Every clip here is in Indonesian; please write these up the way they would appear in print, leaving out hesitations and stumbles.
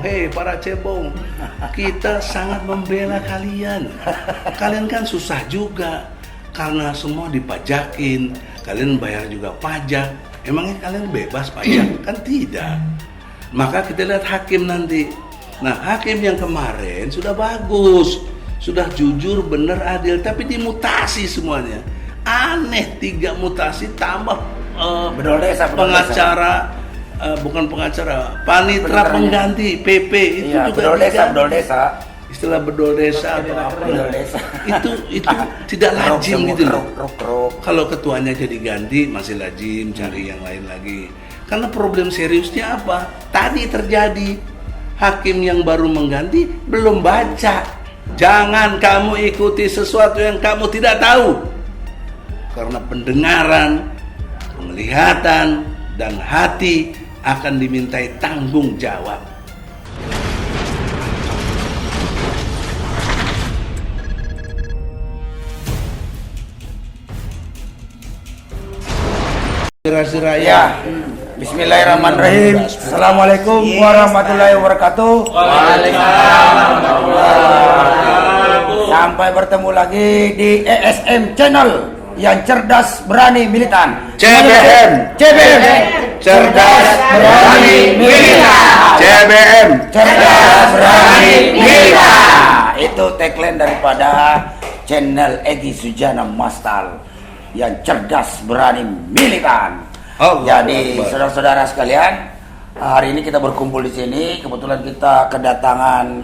hei para cebong, kita sangat membela kalian. Kalian kan susah juga, karena semua dipajakin, kalian bayar juga pajak. Emangnya kalian bebas pajak? Kan tidak. Maka kita lihat hakim nanti. Nah, hakim yang kemarin sudah bagus, sudah jujur, benar, adil, tapi dimutasi semuanya. Aneh, 3 mutasi tambah pengacara, bukan pengacara, panitra pengganti PP itu iya, juga bedol desa. Istilah bedol desa atau apa? Bedol desa. Itu tidak lazim gitu loh. Ruk. Kalau ketuanya jadi ganti masih lazim, cari yang lain lagi. Karena problem seriusnya apa? Tadi terjadi hakim yang baru mengganti belum baca. Jangan kamu ikuti sesuatu yang kamu tidak tahu. Karena pendengaran, penglihatan, dan hati akan dimintai tanggung jawab. Ya, bismillahirrahmanirrahim. Assalamualaikum warahmatullahi wabarakatuh. Waalaikumsalam warahmatullahi wabarakatuh. Sampai bertemu lagi di ESM Channel yang cerdas, berani, militan. CBM. Cerdas, berani, militan. CBM. Cerdas, berani, militan. Itu tagline daripada channel Egy Sujana Mastal yang cerdas, berani, militan. Jadi saudara-saudara sekalian, hari ini kita berkumpul di sini. Kebetulan kita kedatangan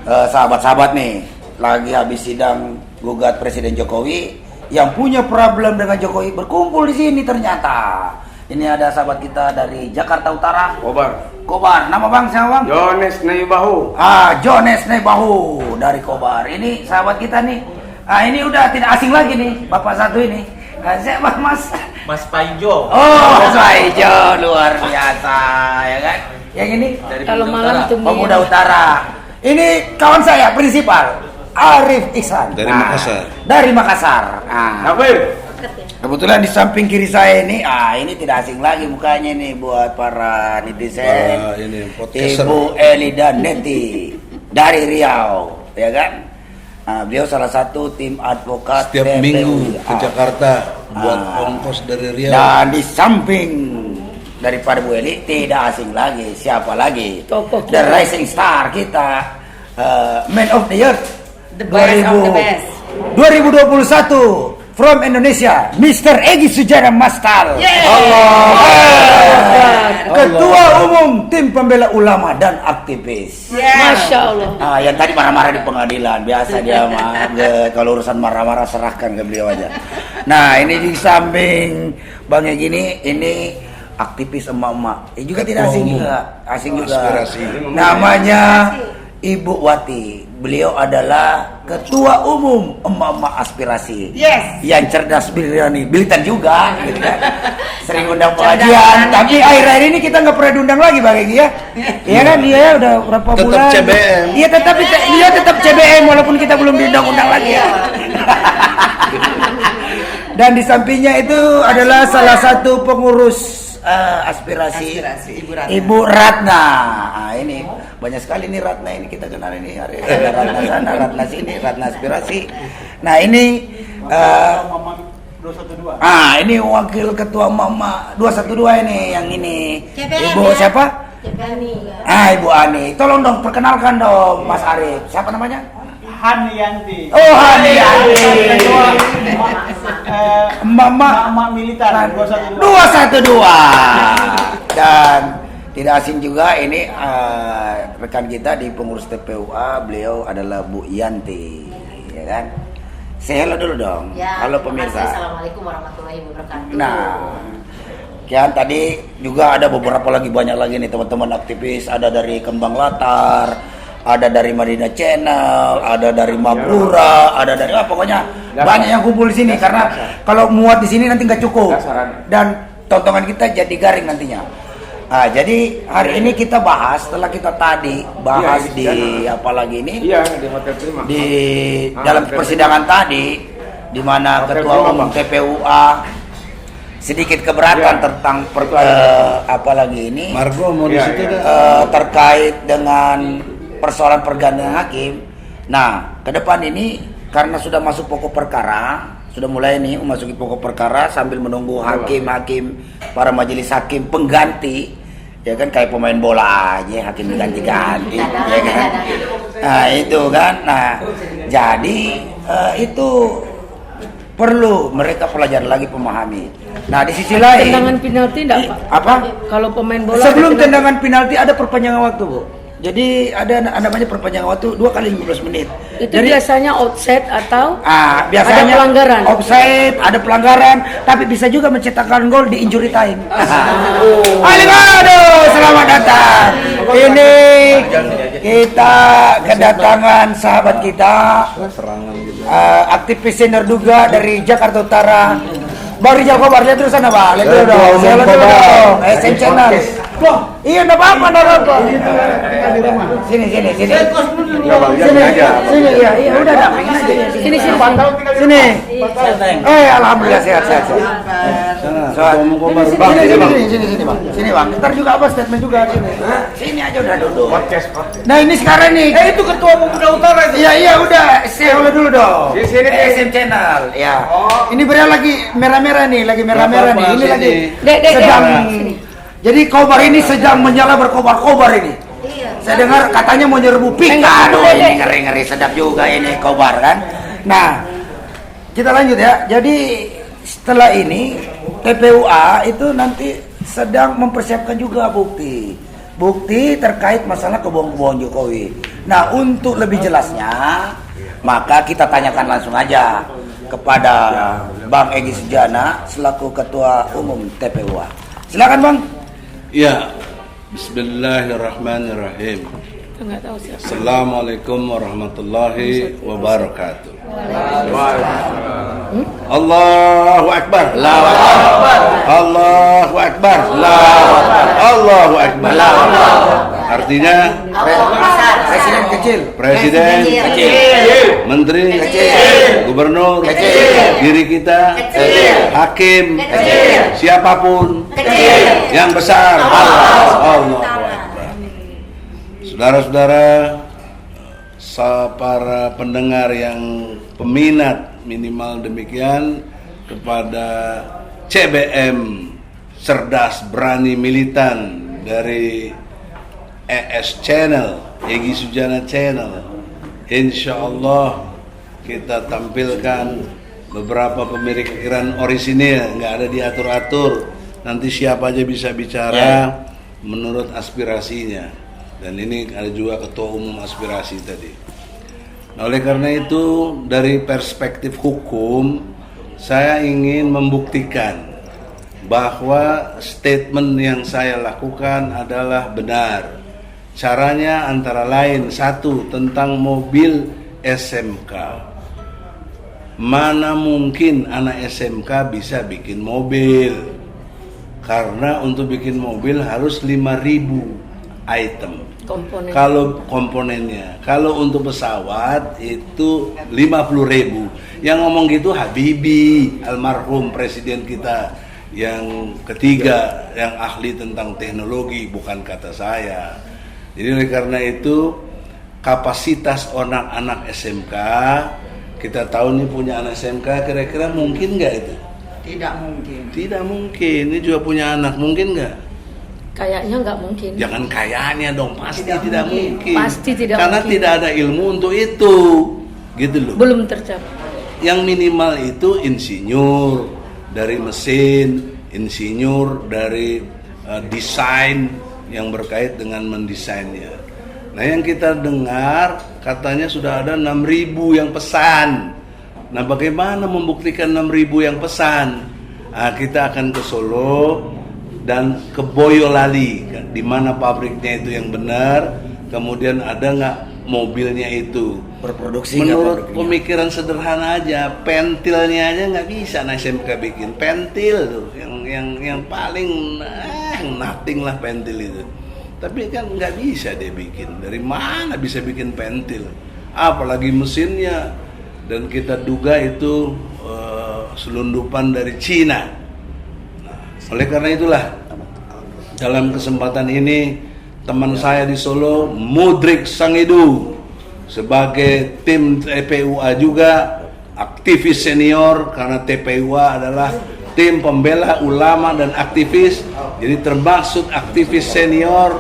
sahabat-sahabat nih, lagi habis sidang gugat Presiden Jokowi yang punya problem dengan Jokowi, berkumpul di sini ternyata. Ini ada sahabat kita dari Jakarta Utara. Kobar. Nama bang siapa bang? Jones Naibahu. Jones Naibahu dari Kobar. Ini sahabat kita nih. Ini udah tidak asing lagi nih, bapak satu ini. Saya Mas Paijo. Mas Paijo luar biasa, ya kan? Yang ini kalau malam itu Pemuda Utara. Ini kawan saya prinsipal Arif Ihsan dari Makassar. Kebetulan di samping kiri saya ini, ini tidak asing lagi mukanya nih buat para netizen. Ibu Elida Neti dari Riau, ya kan? Beliau salah satu tim advokat setiap TPU. minggu ke Jakarta buat ongkos dari Riau. Dan di samping daripada Bu Eli tidak asing lagi, siapa lagi? The Rising Star kita, Man of the Year, the best of the best. 2021 from Indonesia, Mr. Egy Sujana Mastal. Ketua Umum Tim Pembela Ulama dan Aktivis. Masya Allah. Yang tadi marah-marah di pengadilan, biasa dia mah. Kalau urusan marah-marah serahkan ke beliau aja. Nah, ini di samping Bang Egy ini aktivis emak-emak. Juga tidak asing juga. Namanya Ibu Wati. Beliau adalah Ketua Umum Emak-emak Aspirasi. Yang cerdas, berani, militan juga, gitu kan. Sering undang pengajian, tapi akhir-akhir ini kita nggak pernah diundang lagi Bang Egy ya. Iya kan, dia udah berapa bulan. Tetap CBM. Iya, dia tetap CBM walaupun kita belum diundang-undang lagi ya. Dan di sampingnya itu adalah salah satu pengurus aspirasi Ibu Ratna. Ini banyak sekali nih Ratna ini kita kenal ini, ada Ratna sana, Ratna sini, Ratna aspirasi. Nah ini ini wakil ketua Mama 212 ini, yang ini Ibu siapa? Ibu Ani. Tolong dong perkenalkan dong Mas Arif. Siapa namanya? Hanianti. Hanianti. Mama militan 212. Dan tidak asing juga ini rekan kita di pengurus TPUA, beliau adalah Bu Yanti, ya kan? Say hello dulu dong. Halo pemirsa. Assalamualaikum warahmatullahi wabarakatuh. Nah, kian tadi juga ada beberapa lagi, banyak lagi nih teman-teman aktivis, ada dari Kembang Latar, ada dari Madinah Channel, ada dari Mapura, ada dari pokoknya banyak yang kumpul di sini karena kalau muat di sini nanti nggak cukup dan tontonan kita jadi garing nantinya. Jadi hari ini kita bahas, setelah kita tadi bahas di apalagi ini di dalam persidangan tadi, di mana Ketua Umum TPUA sedikit keberatan tentang apalagi ini Margo mau di situ dah. terkait dengan persoalan pergantian hakim. Nah, ke depan ini karena sudah masuk pokok perkara, sudah mulai nih memasuki pokok perkara sambil menunggu hakim-hakim para majelis hakim pengganti, ya kan kayak pemain bola aja hakim diganti-ganti, ya kan. Nah, itu kan. Nah, jadi itu perlu mereka pelajari lagi, pemahami. Nah, di sisi lain Tendangan penalti enggak, Pak? apa? Kalau pemain bola Sebelum ada tendangan penalti ada perpanjangan waktu, Bu. Jadi ada namanya perpanjangan waktu 2 kali 15 menit. itu Jadi biasanya offset atau biasanya ada pelanggaran. offside, ada pelanggaran, tapi bisa juga menciptakan gol di injury time. Alimado, selamat datang. Ini kita kedatangan sahabat kita, aktivis senior juga dari Jakarta Utara. Bang Rijal Kobar, lihat dulu sana, Bang. Lihat dulu dong. Saya lihat dulu dong. SM Channel. Iya, enggak apa-apa, enggak apa-apa. Sini. Sini, iya, udah dah. Sini. Sini. Alhamdulillah sehat. Sini, Bang. Sini, Bang. Ntar juga apa statement juga sini. Sini aja udah duduk. Nah, ini sekarang nih. Itu ketua pemuda utara itu. Iya, udah. Saya dulu dong. Di sini, SM Channel. Ya. Ini beliau lagi merah-merah nih, Ini lagi Dek, sedang. sini. Jadi Kobar ini sedang menyala berkobar-kobar ini. Saya dengar katanya mau nyerbu pik. Aduh, ini ngeri-ngeri sedap juga ini Kobar kan. Nah, kita lanjut ya. Jadi setelah ini TPUA itu nanti sedang mempersiapkan juga bukti terkait masalah kebohongan Jokowi. Nah, untuk lebih jelasnya maka kita tanyakan langsung aja kepada Bang Egy Sujana selaku Ketua Umum TPUA. Silakan, Bang. Ya, Bismillahirrahmanirrahim. Enggak tahu siapa. Assalamualaikum warahmatullahi wabarakatuh. Allahu Akbar. Allahu Akbar. Allahu Akbar. Artinya Presiden kecil. Presiden Kecil. Menteri Gubernur diri kita hakim siapapun yang besar Allahu Akbar. Saudara-saudara, para pendengar yang peminat minimal demikian kepada CBM Cerdas Berani Militan dari ES Channel, Egy Sujana Channel. Insya Allah kita tampilkan beberapa pemikiran orisinil, nggak ada diatur-atur. Nanti siapa aja bisa bicara menurut aspirasinya. Dan ini ada juga ketua umum aspirasi tadi. Nah, oleh karena itu dari perspektif hukum saya ingin membuktikan bahwa statement yang saya lakukan adalah benar. Caranya antara lain, 1, tentang mobil SMK. Mana mungkin anak SMK bisa bikin mobil? Karena untuk bikin mobil harus 5.000 item. Komponen. Kalau komponennya, kalau untuk pesawat itu 50.000. Yang ngomong gitu Habibie, almarhum presiden kita yang ketiga, yang ahli tentang teknologi, bukan kata saya. Jadi oleh karena itu kapasitas anak-anak SMK, kita tahu nih punya anak SMK, kira-kira mungkin nggak itu? Tidak mungkin. Ini juga punya anak, mungkin nggak? Kayaknya nggak mungkin. Jangan kayaknya dong, pasti tidak mungkin. Pasti tidak Karena mungkin. tidak ada ilmu untuk itu, gitu loh. Belum tercapai. Yang minimal itu insinyur dari mesin, insinyur dari desain yang berkait dengan mendesainnya. Nah, yang kita dengar katanya sudah ada 6.000 yang pesan. Nah, bagaimana membuktikan 6.000 yang pesan? Nah, kita akan ke Solo dan ke Boyolali, di mana pabriknya itu yang benar, kemudian ada nggak mobilnya itu Berproduksi menurut pemikiran sederhana aja, pentilnya aja nggak bisa SMK bikin pentil tuh, yang paling nothing lah pentil itu, tapi kan nggak bisa dia bikin. Dari mana bisa bikin pentil, apalagi mesinnya? Dan kita duga itu selundupan dari Cina. Oleh karena itulah, dalam kesempatan ini teman saya di Solo, Mudrik Sangidu, sebagai tim TPUA juga aktivis senior, karena TPUA adalah tim pembela ulama dan aktivis, jadi termaksud aktivis senior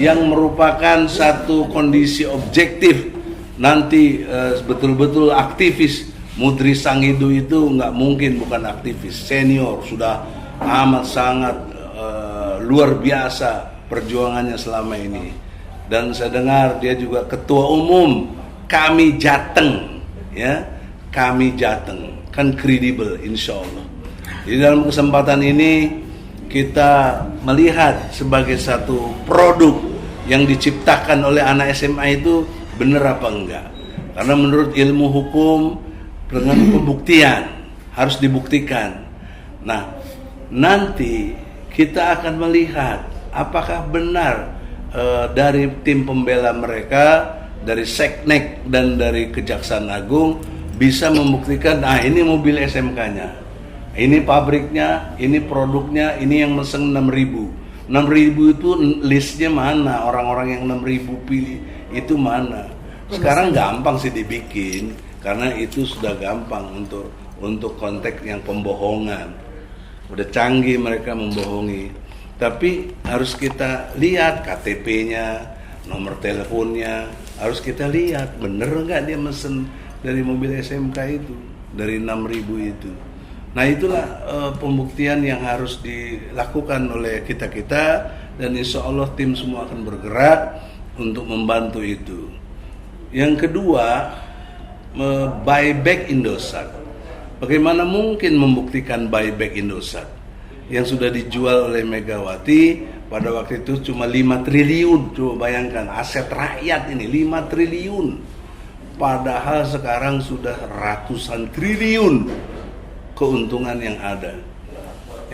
yang merupakan satu kondisi objektif. Nanti betul-betul aktivis. Mudrik Sangidu itu nggak mungkin bukan aktivis senior, sudah amat sangat luar biasa perjuangannya selama ini. Dan saya dengar dia juga ketua umum Kami Jateng, ya, Kami Jateng, kan kredibel insya Allah. Jadi dalam kesempatan ini kita melihat sebagai satu produk yang diciptakan oleh anak SMA itu benar apa enggak. Karena menurut ilmu hukum dengan pembuktian harus dibuktikan. Nah, nanti kita akan melihat apakah benar dari tim pembela mereka, dari Seknek dan dari Kejaksaan Agung bisa membuktikan, nah ini mobil SMK-nya, ini pabriknya, ini produknya, ini yang mesen 6.000 itu listnya mana, orang-orang yang 6.000 pilih itu mana. Sekarang gampang sih dibikin, karena itu sudah gampang untuk konteks yang pembohongan. Udah canggih mereka membohongi. Tapi harus kita lihat KTP-nya, nomor teleponnya, harus kita lihat bener nggak dia mesen dari mobil SMK itu, dari 6.000 itu. Nah itulah pembuktian yang harus dilakukan oleh kita-kita, dan insya Allah tim semua akan bergerak untuk membantu itu. Yang kedua, buyback Indosat. Bagaimana mungkin membuktikan buyback Indosat yang sudah dijual oleh Megawati pada waktu itu cuma 5 triliun. Coba bayangkan, aset rakyat ini 5 triliun. Padahal sekarang sudah ratusan triliun keuntungan yang ada.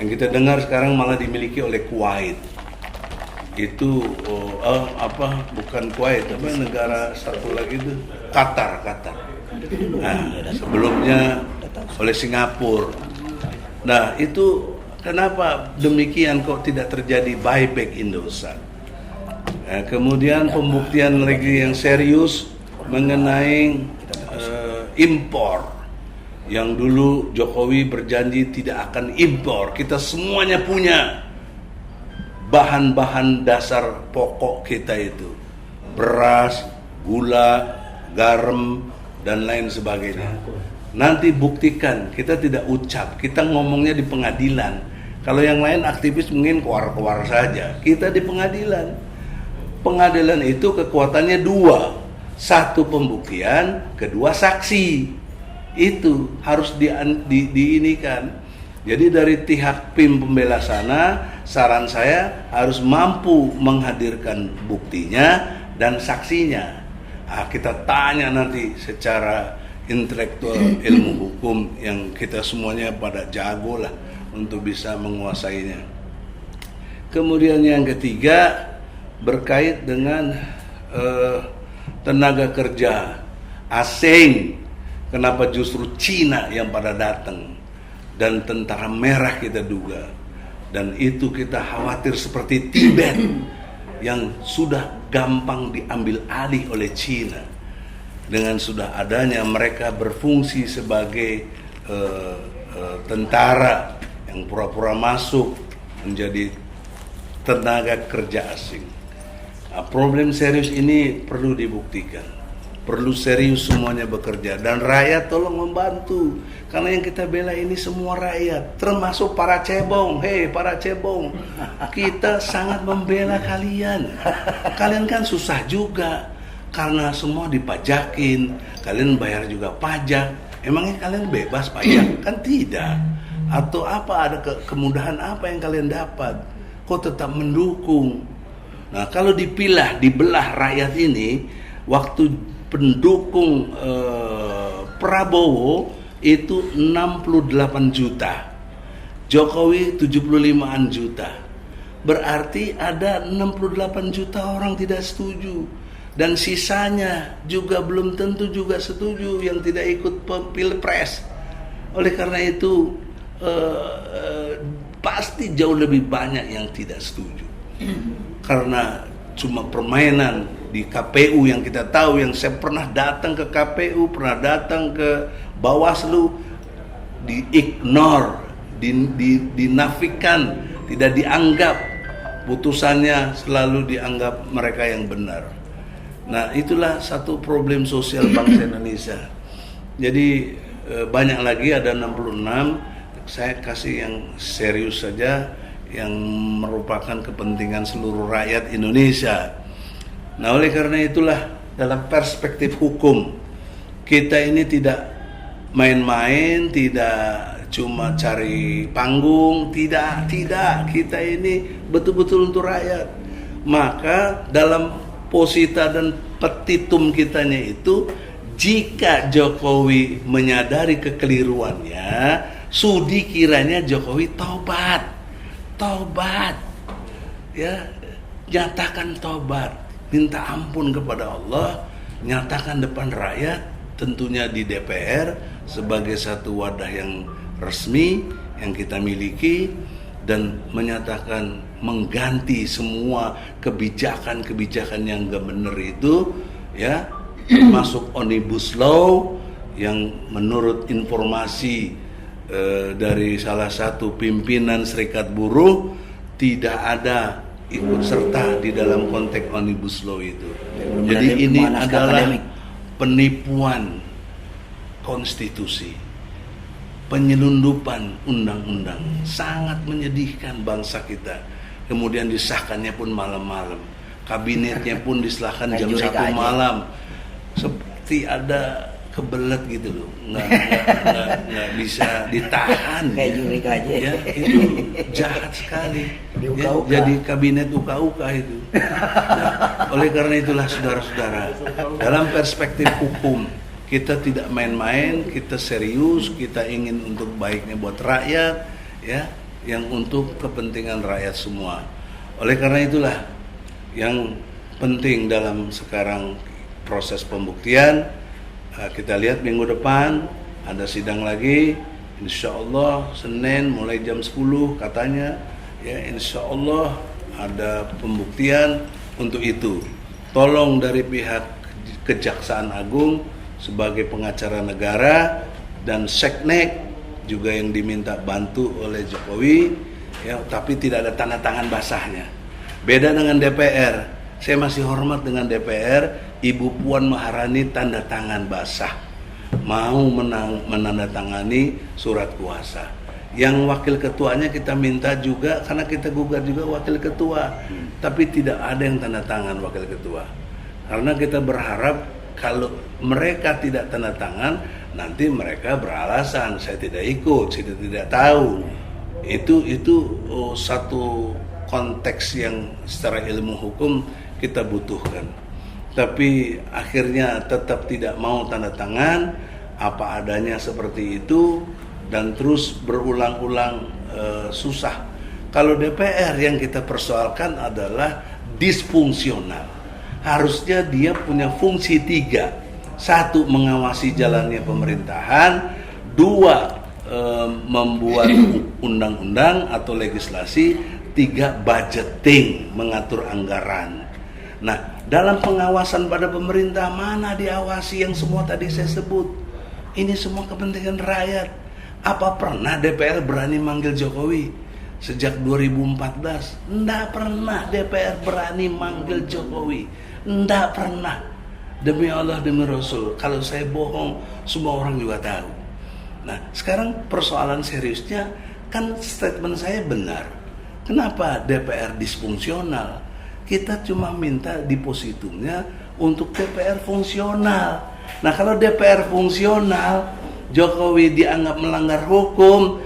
Yang kita dengar sekarang malah dimiliki oleh Kuwait. Itu bukan Kuwait, apa negara satu lagi itu Qatar. Nah, sebelumnya oleh Singapura. Nah, itu kenapa demikian kok tidak terjadi buyback Indosat? Nah, kemudian pembuktian lagi yang serius mengenai impor. Yang dulu Jokowi berjanji tidak akan impor. Kita semuanya punya bahan-bahan dasar pokok kita itu, beras, gula, garam, dan lain sebagainya. Nanti buktikan, kita tidak ucap, kita ngomongnya di pengadilan. Kalau yang lain aktivis mungkin keluar-keluar saja, kita di pengadilan. Pengadilan itu kekuatannya dua, satu pembuktian, kedua saksi. Itu harus diinikan. Jadi dari pihak tim pembela sana, saran saya harus mampu menghadirkan buktinya dan saksinya. Nah, kita tanya nanti secara intelektual ilmu hukum yang kita semuanya pada jago lah untuk bisa menguasainya. Kemudian yang ketiga berkait dengan tenaga kerja asing. Kenapa justru Cina yang pada datang dan tentara merah kita duga, dan itu kita khawatir seperti Tibet yang sudah gampang diambil alih oleh Cina dengan sudah adanya mereka berfungsi sebagai tentara yang pura-pura masuk menjadi tenaga kerja asing. Nah, problem serius ini perlu dibuktikan. Perlu serius semuanya bekerja, dan rakyat tolong membantu, karena yang kita bela ini semua rakyat, termasuk para cebong. Hei para cebong, kita sangat membela kalian. Kalian kan susah juga, karena semua dipajakin, kalian bayar juga pajak. Emangnya kalian bebas pajak? Kan tidak. Atau apa, ada kemudahan apa yang kalian dapat? Kok tetap mendukung? Nah kalau dibelah rakyat ini, waktu pendukung Prabowo itu 68 juta, Jokowi 75-an juta. Berarti ada 68 juta orang tidak setuju, dan sisanya juga belum tentu juga setuju yang tidak ikut pilpres. Oleh karena itu pasti jauh lebih banyak yang tidak setuju. Karena cuma permainan di KPU yang kita tahu, yang saya pernah datang ke KPU, pernah datang ke Bawaslu, di-ignore, dinafikan, tidak dianggap, putusannya selalu dianggap mereka yang benar. Nah, itulah satu problem sosial bangsa Indonesia. Jadi banyak lagi, ada 66, saya kasih yang serius saja, yang merupakan kepentingan seluruh rakyat Indonesia. Nah, oleh karena itulah dalam perspektif hukum, kita ini tidak main-main, tidak cuma cari panggung, tidak, kita ini betul-betul untuk rakyat. Maka dalam posita dan petitum kitanya itu, jika Jokowi menyadari kekeliruannya, sudi kiranya Jokowi tobat, ya, nyatakan tobat, minta ampun kepada Allah, nyatakan depan rakyat, tentunya di DPR sebagai satu wadah yang resmi yang kita miliki, dan menyatakan mengganti semua kebijakan-kebijakan yang gak benar itu, ya, termasuk Omnibus Law yang menurut informasi dari salah satu pimpinan Serikat Buruh tidak ada ikut serta di dalam konteks Omnibus Law itu. Jadi ini adalah penipuan konstitusi, penyelundupan undang-undang, sangat menyedihkan bangsa kita. Kemudian disahkannya pun malam-malam, kabinetnya pun disahkan jam 1 malam, seperti ada kebelet gitu loh, nggak bisa ditahan. Kayak jurik aja. Ya, itu jahat sekali. Ya, jadi kabinet uka-uka itu. Nah, oleh karena itulah saudara-saudara, dalam perspektif hukum, kita tidak main-main, kita serius, kita ingin untuk baiknya buat rakyat, ya, yang untuk kepentingan rakyat semua. Oleh karena itulah yang penting dalam sekarang proses pembuktian. Kita lihat minggu depan ada sidang lagi, insya Allah Senin mulai jam 10 katanya, ya, insya Allah ada pembuktian untuk itu. Tolong dari pihak Kejaksaan Agung sebagai pengacara negara dan Seknek juga yang diminta bantu oleh Jokowi, ya, tapi tidak ada tanda tangan basahnya. Beda dengan DPR, saya masih hormat dengan DPR. Ibu Puan Maharani tanda tangan basah, mau menandatangani surat kuasa. Yang wakil ketuanya kita minta juga, karena kita gugat juga wakil ketua, tapi tidak ada yang tanda tangan wakil ketua. Karena kita berharap kalau mereka tidak tanda tangan, nanti mereka beralasan saya tidak ikut, saya tidak tahu. Itu satu konteks yang secara ilmu hukum kita butuhkan. Tapi akhirnya tetap tidak mau tanda tangan, apa adanya seperti itu, dan terus berulang-ulang susah. Kalau DPR yang kita persoalkan adalah disfungsional. Harusnya dia punya fungsi 3. 1, mengawasi jalannya pemerintahan. 2, membuat undang-undang atau legislasi. 3, budgeting, mengatur anggaran. Nah, dalam pengawasan pada pemerintah, mana diawasi yang semua tadi saya sebut? Ini semua kepentingan rakyat. Apa pernah DPR berani manggil Jokowi? Sejak 2014, enggak pernah DPR berani manggil Jokowi. Enggak pernah. Demi Allah, demi Rasul, kalau saya bohong, semua orang juga tahu. Nah, sekarang persoalan seriusnya, kan statement saya benar. Kenapa DPR disfungsional? Kita cuma minta depositumnya untuk DPR fungsional. Nah, kalau DPR fungsional, Jokowi dianggap melanggar hukum,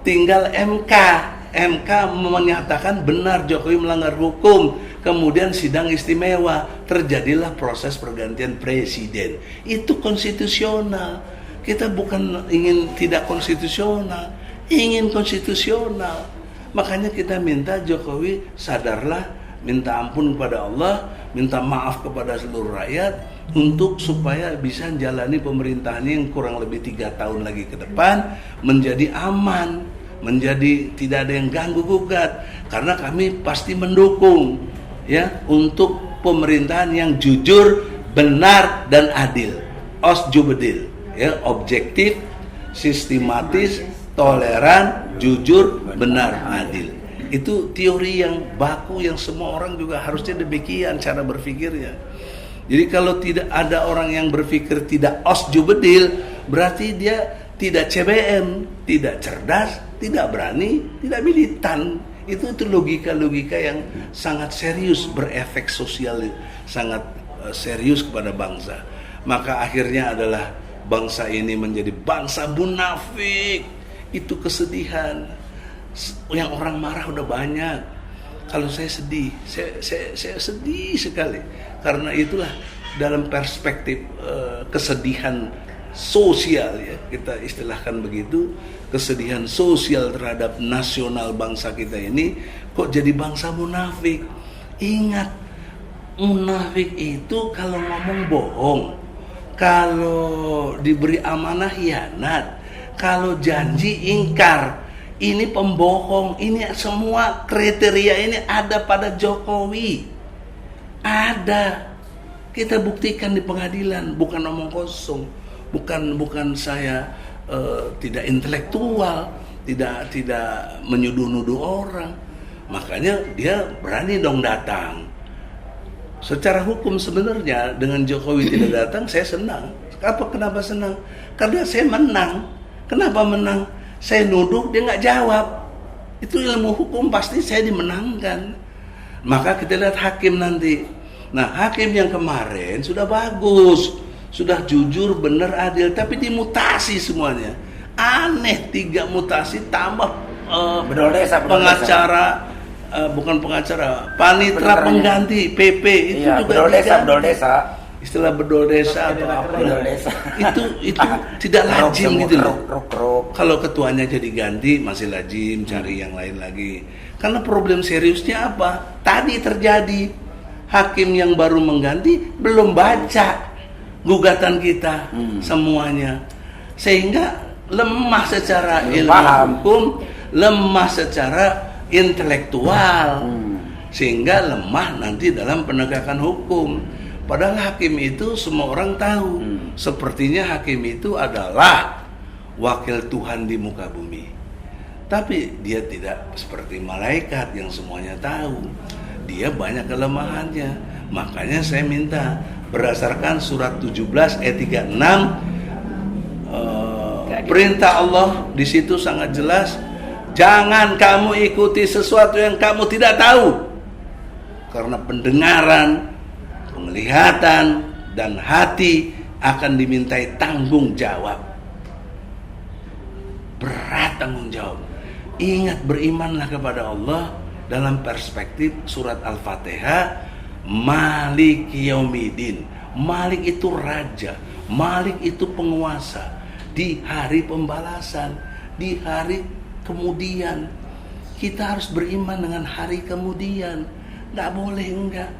tinggal MK menyatakan benar Jokowi melanggar hukum, kemudian sidang istimewa, terjadilah proses pergantian presiden. Itu konstitusional. Kita bukan ingin tidak konstitusional, ingin konstitusional. Makanya kita minta Jokowi sadarlah, minta ampun kepada Allah, minta maaf kepada seluruh rakyat, untuk supaya bisa menjalani pemerintahannya yang kurang lebih 3 tahun lagi ke depan menjadi aman. menjadi tidak ada yang ganggu gugat, karena kami pasti mendukung ya untuk pemerintahan yang jujur, benar dan adil. Osjubedil ya, objektif, sistematis, toleran, jujur, benar, adil. Itu teori yang baku yang semua orang juga harusnya demikian cara berpikirnya. Jadi kalau tidak ada orang yang berpikir tidak osjubedil, berarti dia tidak CBM, tidak cerdas, tidak berani, tidak militan. Itu logika-logika yang sangat serius, berefek sosial, sangat serius kepada bangsa. Maka akhirnya adalah bangsa ini menjadi bangsa munafik. Itu kesedihan. Yang orang marah udah banyak. Kalau saya sedih, saya sedih sekali. Karena itulah dalam perspektif kesedihan sosial ya, kita istilahkan begitu, kesedihan sosial terhadap nasional bangsa kita ini kok jadi bangsa munafik. Ingat, munafik itu kalau ngomong bohong, kalau diberi amanah hianat, kalau janji ingkar. Ini pembohong. Ini semua kriteria ini ada pada Jokowi. Ada. Kita buktikan di pengadilan, bukan omong kosong. Bukan saya tidak intelektual, tidak menyuduh-nuduh orang. Makanya dia berani dong datang. Secara hukum sebenarnya dengan Jokowi tidak datang saya senang. Kenapa senang? Karena saya menang. Kenapa menang? Saya nuduh dia nggak jawab. Itu ilmu hukum, pasti saya dimenangkan. Maka kita lihat hakim nanti. Nah, hakim yang kemarin sudah bagus, sudah jujur, benar, adil, tapi dimutasi semuanya. Aneh, 3 mutasi tambah Bedol desa, pengacara, bukan pengacara, panitra pengganti PP itu iya, juga bedol desa. Istilah bedol desa atau apa? Bedol desa. Itu tidak lazim gitu loh. Ruk. Kalau ketuanya jadi ganti masih lazim, cari yang lain lagi. Karena problem seriusnya apa? Tadi terjadi hakim yang baru mengganti belum baca gugatan kita semuanya, sehingga lemah secara ilmu hukum, lemah secara intelektual, sehingga lemah nanti dalam penegakan hukum. Padahal hakim itu semua orang tahu, sepertinya hakim itu adalah wakil Tuhan di muka bumi. Tapi dia tidak seperti malaikat yang semuanya tahu. Dia banyak kelemahannya. Makanya saya minta berdasarkan surat 17 ayat 36, perintah Allah di situ sangat jelas, jangan kamu ikuti sesuatu yang kamu tidak tahu. Karena pendengaran, penglihatan dan hati akan dimintai tanggung jawab. Berat tanggung jawab. Ingat, berimanlah kepada Allah dalam perspektif surat Al-Fatihah, Malik Yaumidin. Malik itu raja, Malik itu penguasa. Di hari pembalasan, di hari kemudian, kita harus beriman dengan hari kemudian. Nggak boleh enggak.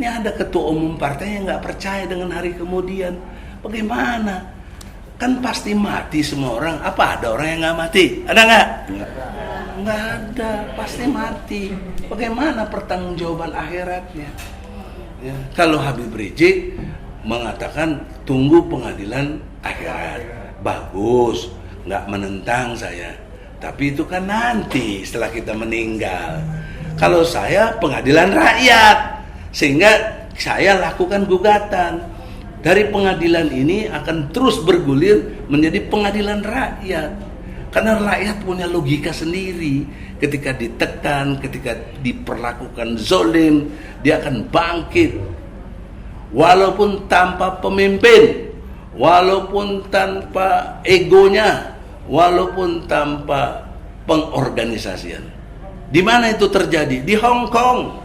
Ini ada ketua umum partai yang nggak percaya dengan hari kemudian. Bagaimana? Kan pasti mati semua orang. Apa ada orang yang nggak mati? Ada nggak? Nggak ada, pasti mati. Bagaimana pertanggungjawaban akhiratnya? Ya. Kalau Habib Rizik mengatakan tunggu pengadilan akhirat, bagus, nggak menentang saya. Tapi itu kan nanti setelah kita meninggal. Kalau saya pengadilan rakyat, sehingga saya lakukan gugatan. Dari pengadilan ini akan terus bergulir menjadi pengadilan rakyat. Karena rakyat punya logika sendiri. Ketika ditekan, ketika diperlakukan zolim, dia akan bangkit. Walaupun tanpa pemimpin, walaupun tanpa egonya, walaupun tanpa pengorganisasian. Di mana itu terjadi? Di Hong Kong.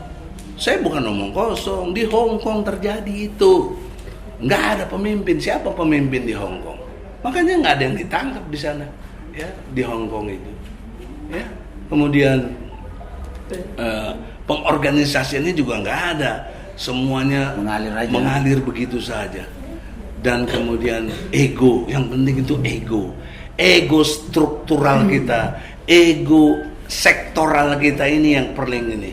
Saya bukan ngomong kosong, di Hong Kong terjadi itu. Nggak ada pemimpin. Siapa pemimpin di Hong Kong? Makanya nggak ada yang ditangkap di sana, ya, di Hong Kong itu. Ya. Kemudian pengorganisasiannya juga nggak ada, semuanya mengalir begitu saja. Dan kemudian ego, yang penting itu ego struktural kita, ego sektoral kita ini yang perling ini.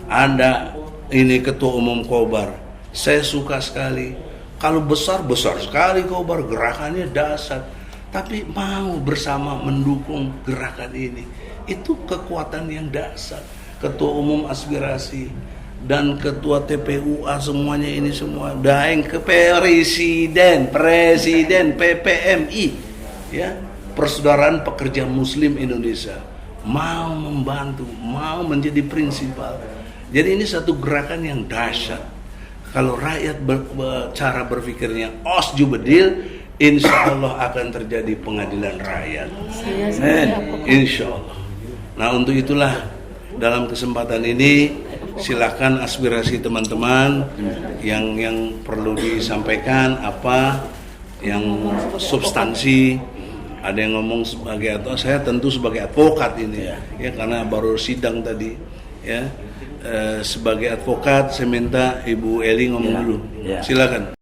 Ada ini ketua umum Kobar, saya suka sekali. Kalau besar sekali Kobar, gerakannya dahsyat. Tapi mau bersama mendukung gerakan ini, itu kekuatan yang dahsyat. Ketua umum aspirasi dan ketua TPUA semuanya ini semua daeng ke presiden PPMI, ya, Persaudaraan Pekerja Muslim Indonesia, mau membantu, mau menjadi prinsipal. Jadi ini satu gerakan yang dahsyat. Kalau rakyat cara berpikirnya osjubedil, insya Allah akan terjadi pengadilan rakyat. Saya seperti apa? Insya Allah. Nah, untuk itulah dalam kesempatan ini silakan aspirasi teman-teman yang perlu disampaikan, apa yang substansi. Ada yang ngomong sebagai, atau saya tentu sebagai advokat ini ya karena baru sidang tadi ya. Sebagai advokat saya minta Ibu Eli ngomong dulu. Silakan.